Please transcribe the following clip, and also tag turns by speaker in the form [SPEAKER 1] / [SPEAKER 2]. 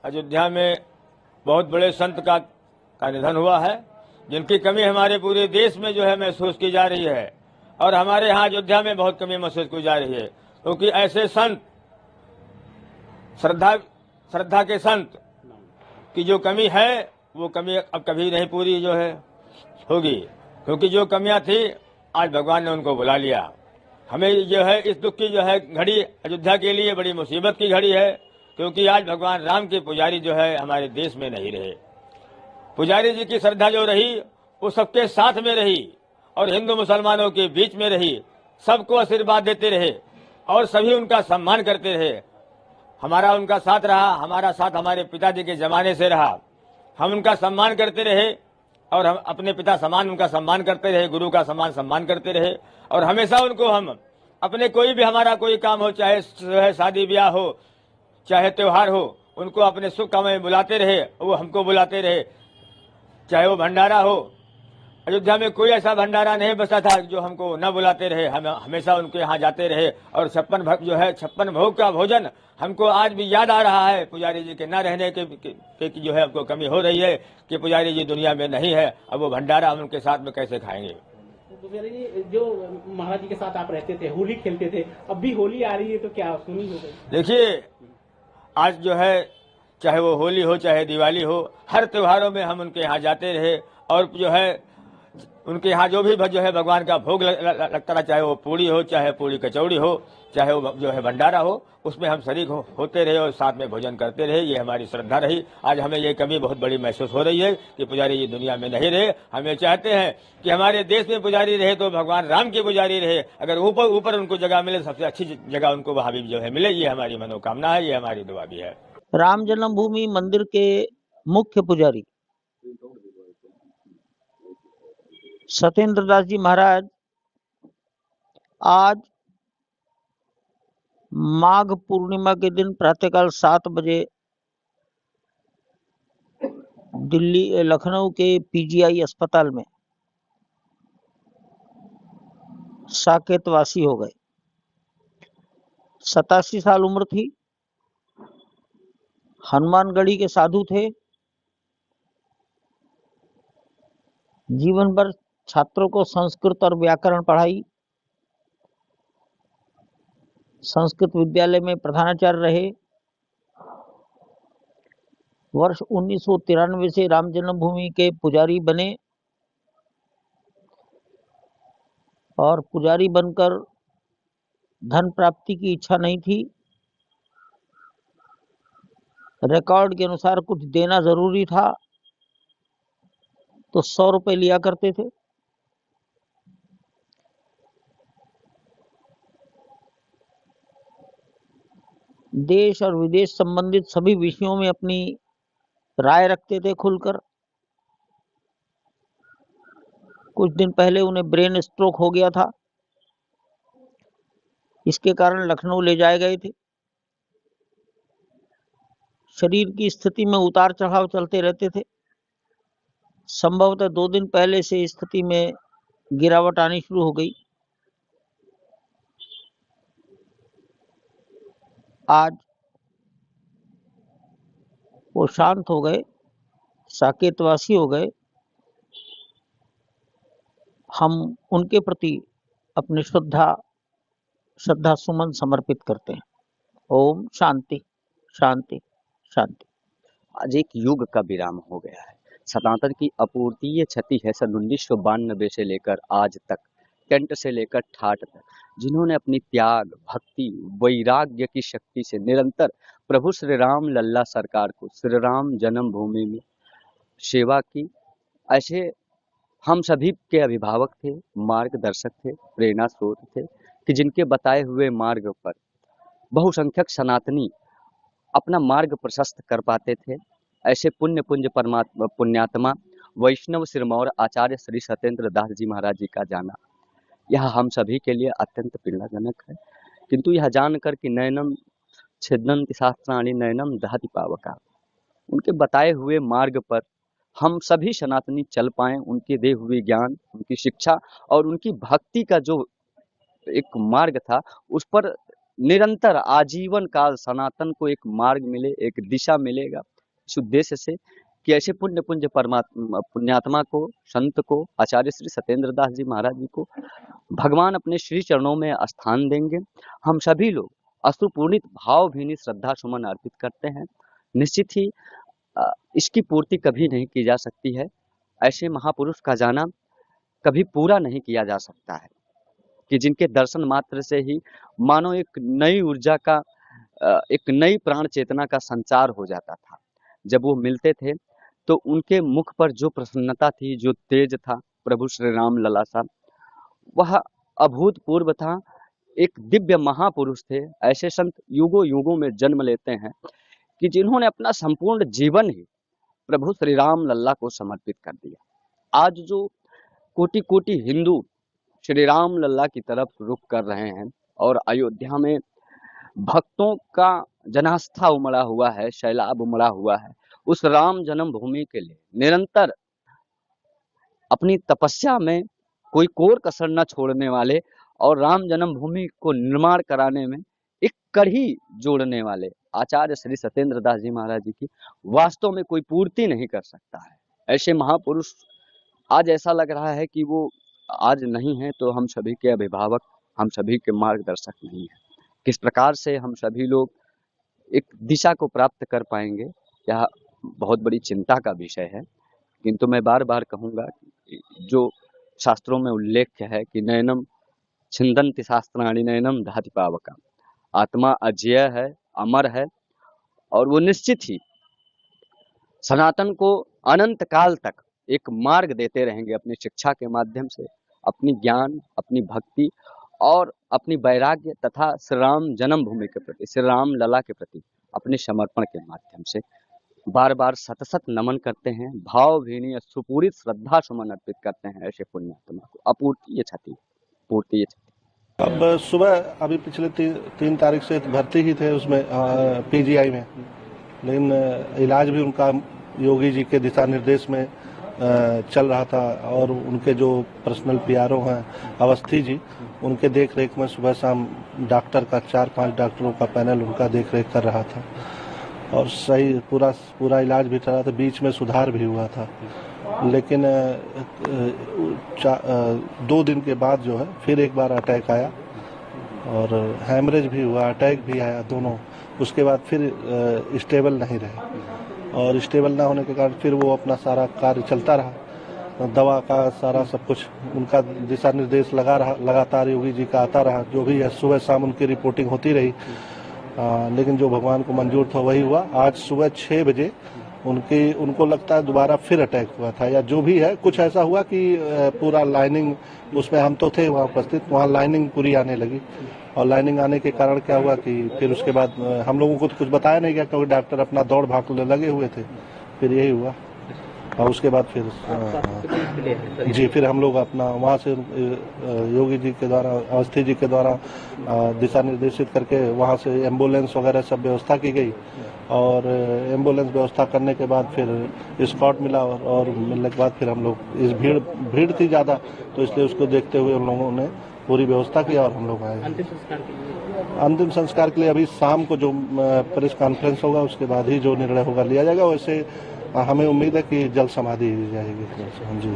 [SPEAKER 1] अयोध्या में बहुत बड़े संत का निधन हुआ है, जिनकी कमी हमारे पूरे देश में जो है महसूस की जा रही है और हमारे यहाँ अयोध्या में बहुत कमी महसूस की जा रही है, क्योंकि ऐसे संत श्रद्धा के संत की जो कमी है वो कमी अब कभी नहीं पूरी जो है होगी, क्योंकि जो कमियां थी आज भगवान ने उनको बुला लिया। हमें जो है इस दुख की जो है घड़ी अयोध्या के लिए बड़ी मुसीबत की घड़ी है, क्योंकि आज भगवान राम के पुजारी जो है हमारे देश में नहीं रहे। पुजारी जी की श्रद्धा जो रही वो सबके साथ में रही और हिंदू मुसलमानों के बीच में रही, सबको आशीर्वाद देते रहे और सभी उनका सम्मान करते रहे। हमारा उनका साथ रहा, हमारा साथ हमारे पिताजी के जमाने से रहा। हम उनका सम्मान करते रहे और हम अपने पिता समान उनका सम्मान करते रहे, गुरु का समान सम्मान करते रहे और हमेशा उनको हम अपने कोई भी हमारा कोई काम हो, चाहे शादी ब्याह हो, चाहे त्योहार हो, उनको अपने सुख में बुलाते रहे, वो हमको बुलाते रहे। चाहे वो भंडारा हो, अयोध्या में कोई ऐसा भंडारा नहीं बचा था जो हमको न बुलाते रहे। हम हमेशा उनके यहाँ जाते रहे और 56 भोग का भोजन हमको आज भी याद आ रहा है। पुजारी जी के न रहने के जो है हमको कमी हो रही है कि पुजारी जी दुनिया में नहीं है, अब वो भंडारा हम उनके साथ में कैसे खाएंगे।
[SPEAKER 2] पुजारी जी, जो महाराज जी के साथ आप रहते थे, होली खेलते थे, अब भी होली आ रही है तो क्या सुनी हो गई?
[SPEAKER 1] देखिए, आज जो है चाहे वो होली हो चाहे दिवाली हो, हर त्योहारों में हम उनके यहाँ जाते रहे और जो है उनके यहाँ जो भी जो है भगवान का भोग लगता रहा, चाहे वो पूड़ी हो, चाहे पूड़ी कचौड़ी हो, चाहे वो जो है भंडारा हो, उसमें हम शरीक होते रहे और साथ में भोजन करते रहे। ये हमारी श्रद्धा रही। आज हमें ये कमी बहुत बड़ी महसूस हो रही है कि पुजारी जी दुनिया में नहीं रहे। हमें चाहते हैं कि हमारे देश में पुजारी रहे तो भगवान राम की पुजारी रहे। अगर ऊपर उनको जगह मिले, सबसे अच्छी जगह उनको वहां भी जो है मिले, ये हमारी मनोकामना है, ये हमारी दुआ भी है।
[SPEAKER 3] राम जन्मभूमि मंदिर के मुख्य पुजारी सत्येंद्र दास जी महाराज आज माघ पूर्णिमा के दिन प्रातःकाल 7 बजे लखनऊ के पीजीआई अस्पताल में साकेतवासी हो गए। 87 साल उम्र थी। हनुमानगढ़ी के साधु थे। जीवन भर छात्रों को संस्कृत और व्याकरण पढ़ाई। संस्कृत विद्यालय में प्रधानाचार्य रहे। वर्ष 1993 से राम जन्मभूमि के पुजारी बने और पुजारी बनकर धन प्राप्ति की इच्छा नहीं थी। रिकॉर्ड के अनुसार कुछ देना जरूरी था तो 100 रुपए लिया करते थे। देश और विदेश संबंधित सभी विषयों में अपनी राय रखते थे खुलकर। कुछ दिन पहले उन्हें ब्रेन स्ट्रोक हो गया था। इसके कारण लखनऊ ले जाए गए थे। शरीर की स्थिति में उतार चढ़ाव चलते रहते थे। संभवतः 2 दिन पहले से स्थिति में गिरावट आनी शुरू हो गई। आज वो शांत हो गए, साकेतवासी हो गए। हम उनके प्रति अपनी श्रद्धा सुमन समर्पित करते हैं। ओम शांति शांति शांति।
[SPEAKER 4] आज एक युग का विराम हो गया है। सनातन की अपूर्तीय क्षति है। सन 1992 से लेकर आज तक, कैंट से लेकर ठाठ तक, जिन्होंने अपनी त्याग, भक्ति, वैराग्य की शक्ति से निरंतर प्रभु श्री राम लल्ला सरकार को, श्री राम जन्मभूमि में सेवा की, ऐसे हम सभी के अभिभावक थे, मार्गदर्शक थे, प्रेरणा स्रोत थे कि जिनके बताए हुए मार्ग पर बहुसंख्यक सनातनी अपना मार्ग प्रशस्त कर पाते थे। ऐसे पुण्यात्मा वैष्णव सिरमौर आचार्य श्री सत्येंद्र दास जी महाराज जी का जाना, यह हम सभी के लिए अत्यंत पीड़ाजनक है। किंतु यह जानकर कि नयनम छिदन्ति शास्त्राणि नयनम दहति पावका, उनके बताए हुए मार्ग पर हम सभी सनातनी चल पाएं, उनके दे हुए ज्ञान, उनकी शिक्षा और उनकी भक्ति का जो एक मार्ग था, उस पर निरंतर आजीवन काल सनातन को एक मार्ग मिले, एक दिशा मिलेगा। इस उद्देश्य से कि ऐसे पुण्यात्मा को, संत को, आचार्य श्री सत्येंद्र दास जी महाराज जी को भगवान अपने श्री चरणों में स्थान देंगे। हम सभी लोग अश्रुपूर्णित भावभीनी श्रद्धा सुमन अर्पित करते हैं। निश्चित ही इसकी पूर्ति कभी नहीं की जा सकती है। ऐसे महापुरुष का जाना कभी पूरा नहीं किया जा सकता है कि जिनके दर्शन मात्र से ही मानो एक नई ऊर्जा का, एक नई प्राण चेतना का संचार हो जाता था। जब वो मिलते थे तो उनके मुख पर जो प्रसन्नता थी, जो तेज था, प्रभु श्री राम लला सा, वह अभूतपूर्व था। एक दिव्य महापुरुष थे। ऐसे संत युगों युगों में जन्म लेते हैं कि जिन्होंने अपना संपूर्ण जीवन ही प्रभु श्री राम लल्ला को समर्पित कर दिया। आज जो कोटि कोटि हिंदू श्री राम लल्ला की तरफ रुख कर रहे हैं और अयोध्या में भक्तों का जनास्था उमड़ा हुआ है, सैलाब उमड़ा हुआ है, उस राम जन्मभूमि के लिए निरंतर अपनी तपस्या में कोई कोर कसर न छोड़ने वाले और राम जन्मभूमि को निर्माण कराने में एक कड़ी जोड़ने वाले आचार्य श्री सत्येंद्र दास जी महाराज जी की वास्तव में कोई पूर्ति नहीं कर सकता है। ऐसे महापुरुष आज ऐसा लग रहा है कि वो आज नहीं है तो हम सभी के अभिभावक, हम सभी के मार्गदर्शक नहीं है। किस प्रकार से हम सभी लोग एक दिशा को प्राप्त कर पाएंगे, यह बहुत बड़ी चिंता का विषय है। किंतु मैं बार बार कहूँगा जो शास्त्रों में उल्लेख है कि नयनम छिंदन्ति शास्त्राणि नयनम दहति पावका, आत्मा अजेय है, अमर है और वो निश्चित ही सनातन को अनंत काल तक एक मार्ग देते रहेंगे अपनी शिक्षा के माध्यम से, अपनी ज्ञान, अपनी भक्ति और अपनी वैराग्य तथा श्री राम जन्मभूमि के प्रति, श्री राम लला के प्रति अपने समर्पण के माध्यम से बार बार सतसत नमन करते हैं। भावभीनी सुपूरित श्रद्धा सुमन अर्पित करते हैं ऐसे पुण्यात्मा को। अपूर्तीय क्षति, पूर्तीय क्षति।
[SPEAKER 5] अब सुबह अभी पिछले 3 तारीख से भर्ती ही थे उसमें पीजीआई में, लेकिन इलाज भी उनका योगी जी के दिशा निर्देश में चल रहा था और उनके जो पर्सनल पीआरओ हैं अवस्थी जी, उनके देख रेख में सुबह शाम डॉक्टर का 4-5 डॉक्टरों का पैनल उनका देख रेख कर रहा था और सही पूरा इलाज भी चल रहा था। बीच में सुधार भी हुआ था, लेकिन 2 दिन के बाद जो है फिर एक बार अटैक आया और हैमरेज भी हुआ, अटैक भी आया दोनों। उसके बाद फिर स्टेबल नहीं रहे और स्टेबल ना होने के कारण फिर वो अपना सारा कार्य चलता रहा, दवा का सारा सब कुछ उनका दिशा निर्देश लगातार योगी जी का आता रहा। जो भी है सुबह शाम उनकी रिपोर्टिंग होती रही, लेकिन जो भगवान को मंजूर था वही हुआ। आज सुबह 6 बजे उनको लगता है दोबारा फिर अटैक हुआ था या जो भी है, कुछ ऐसा हुआ कि पूरा लाइनिंग, उसमें हम तो थे वहाँ उपस्थित, वहाँ लाइनिंग पूरी आने लगी और लाइनिंग आने के कारण क्या हुआ कि फिर उसके बाद हम लोगों को तो कुछ बताया नहीं गया क्योंकि डॉक्टर अपना दौड़ भाग लगे हुए थे। फिर यही हुआ और उसके बाद फिर जी फिर हम लोग अपना वहाँ से योगी जी के द्वारा, अवस्थी जी के द्वारा दिशा निर्देशित करके वहाँ से एम्बुलेंस वगैरह सब व्यवस्था की गई और एम्बुलेंस व्यवस्था करने के बाद फिर स्कॉट मिला और मिलने के बाद फिर हम लोग, इस भीड़ थी ज़्यादा तो इसलिए उसको देखते हुए उन लोगों ने पूरी व्यवस्था की और हम लोग आए। अंतिम संस्कार के लिए अभी शाम को जो प्रेस कॉन्फ्रेंस होगा उसके बाद ही जो निर्णय होगा लिया जाएगा। वैसे हमें उम्मीद है कि जल समाधि जाएगी। हाँ जी।